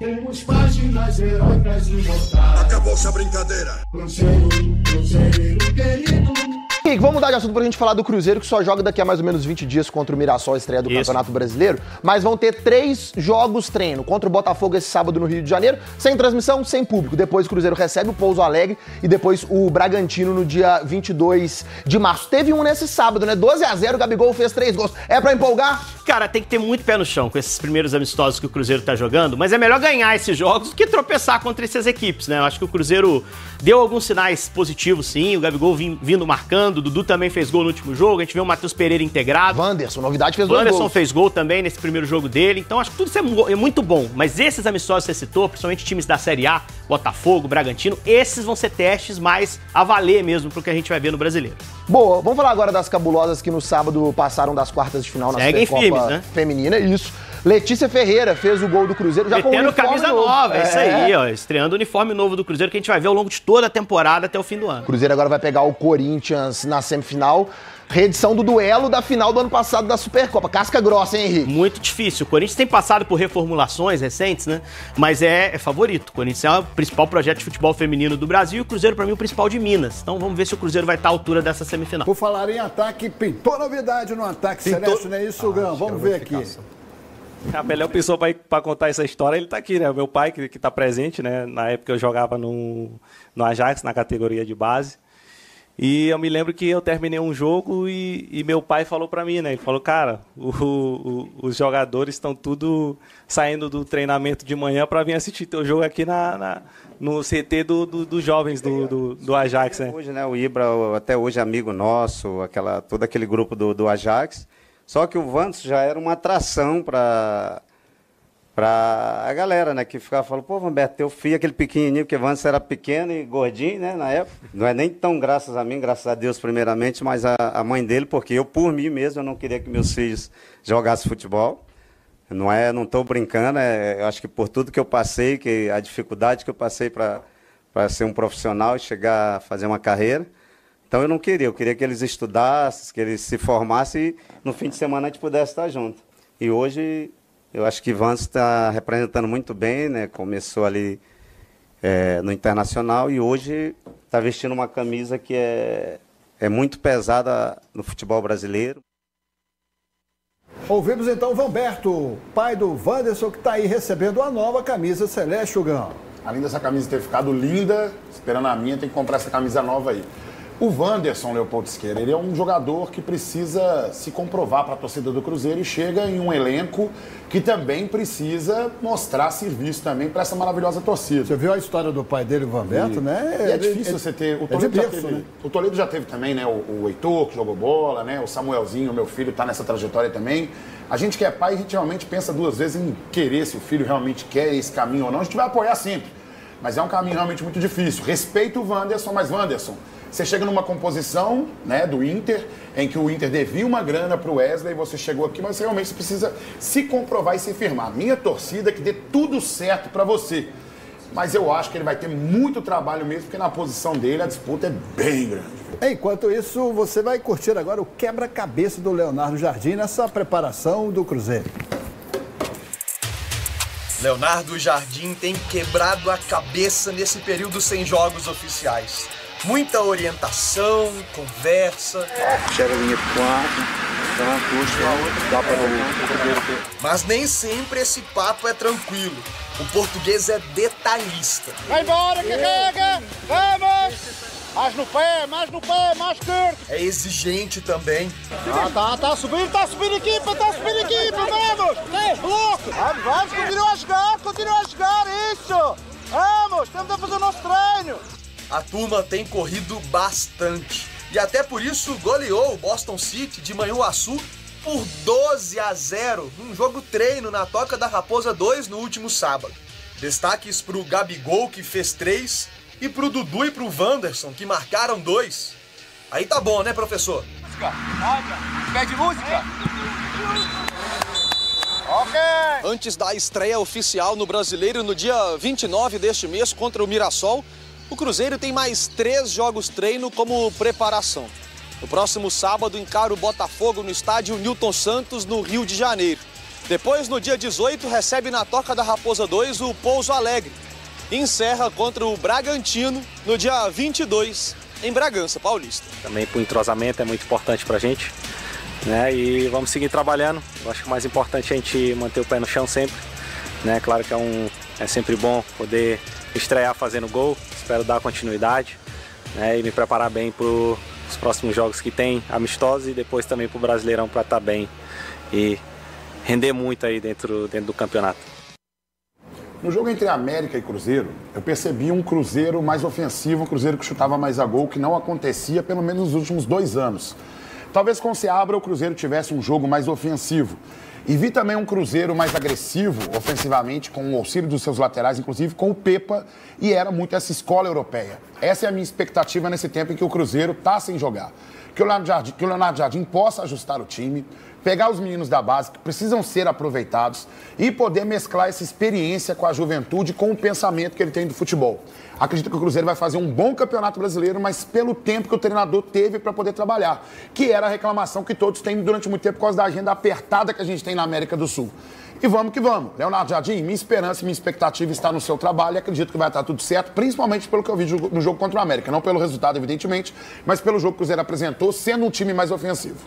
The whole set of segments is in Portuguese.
Temos páginas heróicas de botar. Acabou-se a brincadeira. Cruzeiro, Cruzeiro querido. Henrique, vamos mudar de assunto pra gente falar do Cruzeiro, que só joga daqui a mais ou menos 20 dias contra o Mirassol, estreia do Campeonato Brasileiro. Mas vão ter 3 jogos treino contra o Botafogo esse sábado no Rio de Janeiro, sem transmissão, sem público. Depois o Cruzeiro recebe o Pouso Alegre e depois o Bragantino no dia 22 de março. Teve um nesse sábado, né? 12-0, o Gabigol fez 3 gols. É pra empolgar? Cara, tem que ter muito pé no chão com esses primeiros amistosos que o Cruzeiro tá jogando, mas é melhor ganhar esses jogos do que tropeçar contra essas equipes, né? Eu acho que o Cruzeiro deu alguns sinais positivos, sim. O Gabigol vindo marcando, o Dudu também fez gol no último jogo, a gente vê o Matheus Pereira integrado. Wanderson, novidade, fez 2 gols. Wanderson fez gol também nesse primeiro jogo dele, então acho que tudo isso é muito bom. Mas esses amistosos que você citou, principalmente times da Série A, Botafogo, Bragantino, esses vão ser testes mais a valer mesmo pro que a gente vai ver no Brasileiro. Boa, vamos falar agora das cabulosas que no sábado passaram das quartas de final na Supercopa Feminina, isso. Letícia Ferreira fez o gol do Cruzeiro já com o uniforme camisa novo. nova, é isso aí, ó, estreando o uniforme novo do Cruzeiro que a gente vai ver ao longo de toda a temporada até o fim do ano. O Cruzeiro agora vai pegar o Corinthians na semifinal, reedição do duelo da final do ano passado da Supercopa. Casca grossa, hein, Henrique? Muito difícil. O Corinthians tem passado por reformulações recentes, né? Mas é favorito. O Corinthians é o principal projeto de futebol feminino do Brasil e o Cruzeiro, pra mim, o principal de Minas. Então vamos ver se o Cruzeiro vai estar à altura dessa semifinal. Por falar em ataque, pintou novidade no ataque celeste, não é isso, Gão? Vamos ver aqui. A melhor pessoa para contar essa história, ele tá aqui, né? O meu pai, que tá presente, né? Na época eu jogava no Ajax, na categoria de base. E eu me lembro que eu terminei um jogo e meu pai falou para mim, né? Ele falou, cara, os jogadores estão tudo saindo do treinamento de manhã para vir assistir teu jogo aqui no CT dos jovens do Ajax, né? Hoje, né? O Ibra, até hoje, amigo nosso, todo aquele grupo do Ajax. Só que o Wanderson já era uma atração para a galera, né? Que ficava falando, pô, Vanberto, teu filho, aquele pequenininho, porque o Wanderson era pequeno e gordinho, né? Na época. Não é nem tão graças a mim, graças a Deus primeiramente, mas a mãe dele, porque eu, por mim mesmo, eu não queria que meus filhos jogassem futebol. Não estou brincando, eu acho que por tudo que eu passei, que a dificuldade que eu passei para ser um profissional e chegar a fazer uma carreira. Então eu queria que eles estudassem, que eles se formassem e no fim de semana a gente pudesse estar junto. E hoje eu acho que Wanderson está representando muito bem, né? Começou ali no Internacional e hoje está vestindo uma camisa que é muito pesada no futebol brasileiro. Ouvimos então o Vanberto, pai do Wanderson, que está aí recebendo a nova camisa celeste, Gão. Além dessa camisa ter ficado linda, esperando a minha, tem que comprar essa camisa nova aí. O Wanderson, Leopoldo Siqueira, ele é um jogador que precisa se comprovar para a torcida do Cruzeiro e chega em um elenco que também precisa mostrar serviço também para essa maravilhosa torcida. Você viu a história do pai dele, o Vanberto, né? E é difícil você ter... O Toledo já teve também, né? O Heitor, que jogou bola, né? O Samuelzinho, meu filho, está nessa trajetória também. A gente que é pai, a gente realmente pensa 2 vezes em querer, se o filho realmente quer esse caminho ou não. A gente vai apoiar sempre. Mas é um caminho realmente muito difícil. Respeito o Wanderson, mas Wanderson, você chega numa composição, né, do Inter, em que o Inter devia uma grana para o Wesley, você chegou aqui, mas realmente você precisa se comprovar e se firmar. Minha torcida é que dê tudo certo para você. Mas eu acho que ele vai ter muito trabalho mesmo, porque na posição dele a disputa é bem grande. Enquanto isso, você vai curtir agora o quebra-cabeça do Leonardo Jardim nessa preparação do Cruzeiro. Leonardo Jardim tem quebrado a cabeça nesse período sem jogos oficiais. Muita orientação, conversa. Chega a linha de 4, mas nem sempre esse papo é tranquilo. O português é detalhista. Vai embora, carrega! Vamos! Mais no pé, mais esquerdo! É exigente também. Tá subindo equipa, vamos! Louco! Vamos, continua a jogar, isso! Vamos, temos a fazer o nosso treino! A turma tem corrido bastante e até por isso goleou o Boston City de Manhuaçu por 12-0 num jogo treino na Toca da Raposa 2 no último sábado. Destaques para o Gabigol, que fez 3, e para o Dudu e para o Wanderson, que marcaram 2. Aí tá bom, né, professor? Pede música! Ok! Antes da estreia oficial no Brasileiro no dia 29 deste mês contra o Mirassol, o Cruzeiro tem mais 3 jogos treino como preparação. No próximo sábado encara o Botafogo no estádio Newton Santos, no Rio de Janeiro. Depois, no dia 18, recebe na Toca da Raposa 2 o Pouso Alegre. E encerra contra o Bragantino no dia 22, em Bragança Paulista. Também para o entrosamento é muito importante para a gente, né? E vamos seguir trabalhando. Eu acho que o mais importante é a gente manter o pé no chão sempre, né? Claro que é sempre bom poder estrear fazendo gol. Espero dar continuidade, né? E me preparar bem para os próximos jogos que tem, amistosos, e depois também para o Brasileirão, para estar bem e render muito aí dentro do campeonato. No jogo entre América e Cruzeiro, eu percebi um Cruzeiro mais ofensivo, um Cruzeiro que chutava mais a gol, que não acontecia pelo menos nos últimos 2 anos. Talvez com o Seabra o Cruzeiro tivesse um jogo mais ofensivo. E vi também um Cruzeiro mais agressivo, ofensivamente, com o auxílio dos seus laterais, inclusive com o Pepa, e era muito essa escola europeia. Essa é a minha expectativa nesse tempo em que o Cruzeiro está sem jogar. Que o Leonardo Jardim possa ajustar o time, pegar os meninos da base que precisam ser aproveitados e poder mesclar essa experiência com a juventude, com o pensamento que ele tem do futebol. Acredito que o Cruzeiro vai fazer um bom campeonato brasileiro, mas pelo tempo que o treinador teve para poder trabalhar, que era a reclamação que todos têm durante muito tempo por causa da agenda apertada que a gente tem na América do Sul. E vamos que vamos. Leonardo Jardim, minha esperança e minha expectativa está no seu trabalho e acredito que vai estar tudo certo, principalmente pelo que eu vi no jogo contra o América. Não pelo resultado, evidentemente, mas pelo jogo que o Cruzeiro apresentou, sendo um time mais ofensivo.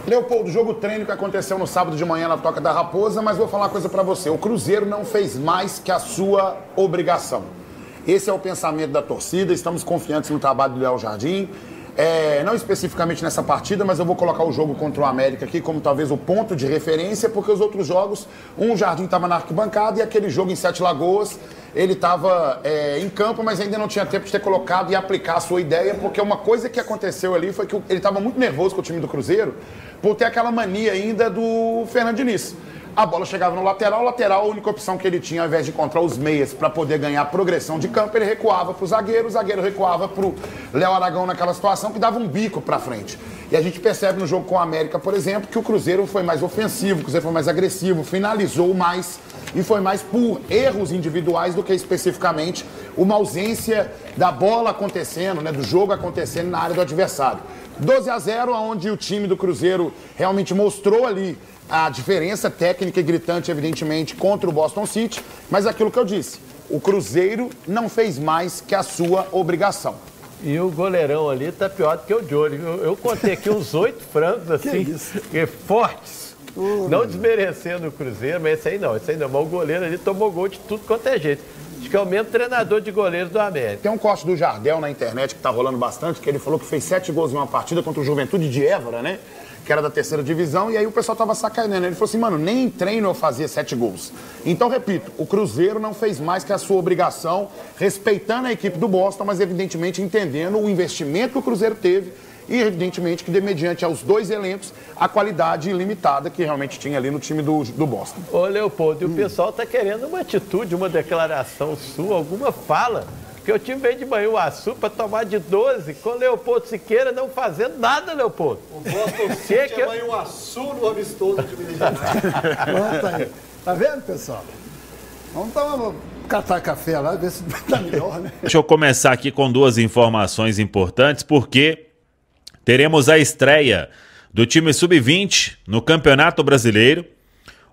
Leopoldo, jogo treino que aconteceu no sábado de manhã na Toca da Raposa, mas vou falar uma coisa pra você. O Cruzeiro não fez mais que a sua obrigação. Esse é o pensamento da torcida, estamos confiantes no trabalho do Léo Jardim. Não especificamente nessa partida, mas eu vou colocar o jogo contra o América aqui como talvez o ponto de referência, porque os outros jogos, o Jardim estava na arquibancada e aquele jogo em Sete Lagoas, ele estava em campo, mas ainda não tinha tempo de ter colocado e aplicar a sua ideia, porque uma coisa que aconteceu ali foi que ele estava muito nervoso com o time do Cruzeiro, por ter aquela mania ainda do Fernando Diniz. A bola chegava no lateral, a única opção que ele tinha, ao invés de encontrar os meias para poder ganhar progressão de campo, ele recuava para o zagueiro recuava para o Léo Aragão naquela situação que dava um bico para frente. E a gente percebe no jogo com o América, por exemplo, que o Cruzeiro foi mais ofensivo, o Cruzeiro foi mais agressivo, finalizou mais e foi mais por erros individuais do que especificamente uma ausência da bola acontecendo, né, do jogo acontecendo na área do adversário. 12-0, onde o time do Cruzeiro realmente mostrou ali a diferença técnica e gritante, evidentemente, contra o Boston City, mas aquilo que eu disse, o Cruzeiro não fez mais que a sua obrigação. E o goleirão ali tá pior do que o Johnny. Eu contei aqui uns 8 frangos, assim, fortes. Não desmerecendo o Cruzeiro, mas esse aí não. Mas o goleiro ali tomou gol de tudo quanto é jeito. Acho que é o mesmo treinador de goleiros do América. Tem um corte do Jardel na internet que tá rolando bastante, que ele falou que fez 7 gols em uma partida contra o Juventude de Évora, né? Que era da 3ª divisão, e aí o pessoal tava sacaneando. Ele falou assim, mano, nem em treino eu fazia 7 gols. Então, repito, o Cruzeiro não fez mais que a sua obrigação, respeitando a equipe do Boston, mas evidentemente entendendo o investimento que o Cruzeiro teve e evidentemente que, mediante aos 2 elencos, a qualidade ilimitada que realmente tinha ali no time do Boston. Ô, Leopoldo, e o pessoal tá querendo uma atitude, uma declaração sua, alguma fala. Porque o time veio de Manhuaçu para tomar de 12, com o Leopoldo Siqueira não fazendo nada, Leopoldo. O Boston City é Manhuaçu no amistoso de Minas Gerais. Tá vendo, pessoal? Vamos catar café lá, ver se tá melhor, né? Deixa eu começar aqui com 2 informações importantes, porque teremos a estreia do time Sub-20 no Campeonato Brasileiro.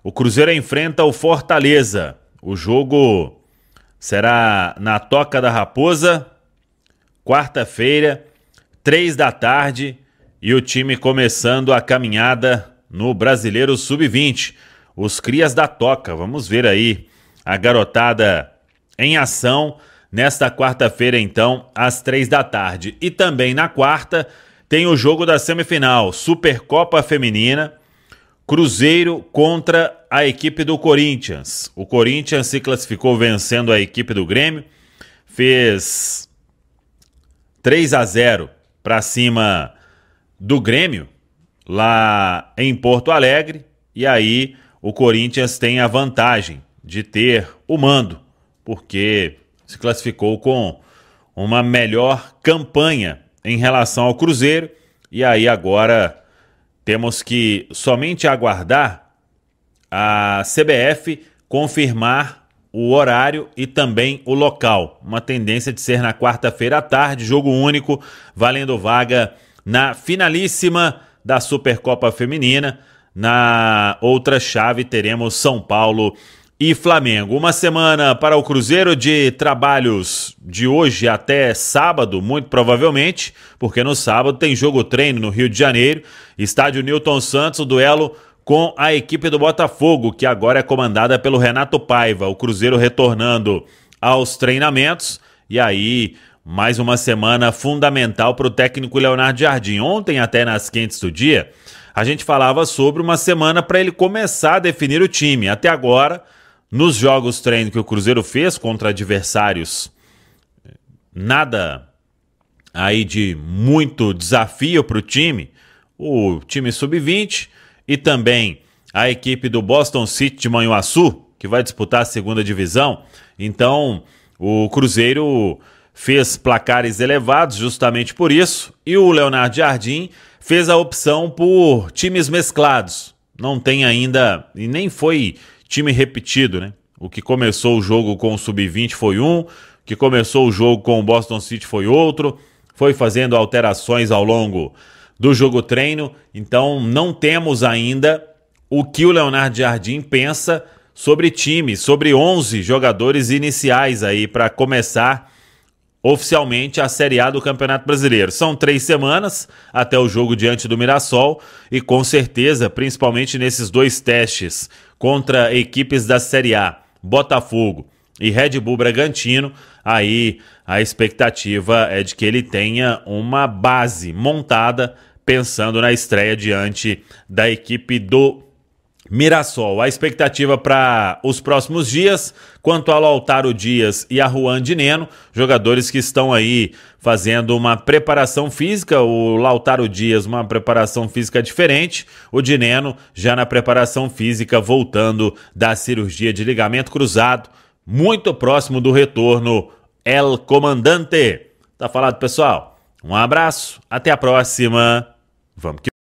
O Cruzeiro enfrenta o Fortaleza. O jogo será na Toca da Raposa, quarta-feira, 3 da tarde, e o time começando a caminhada no Brasileiro Sub-20. Os crias da Toca, vamos ver aí a garotada em ação nesta quarta-feira, então, às 3 da tarde. E também na quarta tem o jogo da semifinal, Supercopa Feminina, Cruzeiro contra a equipe do Corinthians. O Corinthians se classificou vencendo a equipe do Grêmio, fez 3-0 para cima do Grêmio, lá em Porto Alegre, e aí o Corinthians tem a vantagem de ter o mando, porque se classificou com uma melhor campanha em relação ao Cruzeiro, e aí agora temos que somente aguardar a CBF confirmar o horário e também o local. Uma tendência de ser na quarta-feira à tarde, jogo único, valendo vaga na finalíssima da Supercopa Feminina. Na outra chave teremos São Paulo e Flamengo. Uma semana para o Cruzeiro de trabalhos de hoje até sábado, muito provavelmente, porque no sábado tem jogo treino no Rio de Janeiro, estádio Newton Santos, o duelo com a equipe do Botafogo, que agora é comandada pelo Renato Paiva. O Cruzeiro retornando aos treinamentos e aí mais uma semana fundamental para o técnico Leonardo Jardim. Ontem, até nas quentes do dia, a gente falava sobre uma semana para ele começar a definir o time. Até agora, nos jogos treino que o Cruzeiro fez contra adversários, nada aí de muito desafio para o time sub-20 e também a equipe do Boston City de Manhuaçu, que vai disputar a segunda divisão. Então, o Cruzeiro fez placares elevados justamente por isso, e o Leonardo Jardim fez a opção por times mesclados. Não tem ainda, e nem foi time repetido, né? O que começou o jogo com o Sub-20 foi um, o que começou o jogo com o Boston City foi outro, foi fazendo alterações ao longo do jogo treino, então não temos ainda o que o Leonardo Jardim pensa sobre time, sobre 11 jogadores iniciais aí para começar oficialmente a Série A do Campeonato Brasileiro. São 3 semanas até o jogo diante do Mirassol e com certeza, principalmente nesses 2 testes contra equipes da Série A, Botafogo e Red Bull Bragantino, aí a expectativa é de que ele tenha uma base montada pensando na estreia diante da equipe do Mirassol. A expectativa para os próximos dias, quanto ao Lautaro Dias e a Juan de Neno, jogadores que estão aí fazendo uma preparação física, o Lautaro Dias uma preparação física diferente, o de Neno já na preparação física voltando da cirurgia de ligamento cruzado, muito próximo do retorno El Comandante. Tá falado, pessoal? Um abraço, até a próxima, vamos que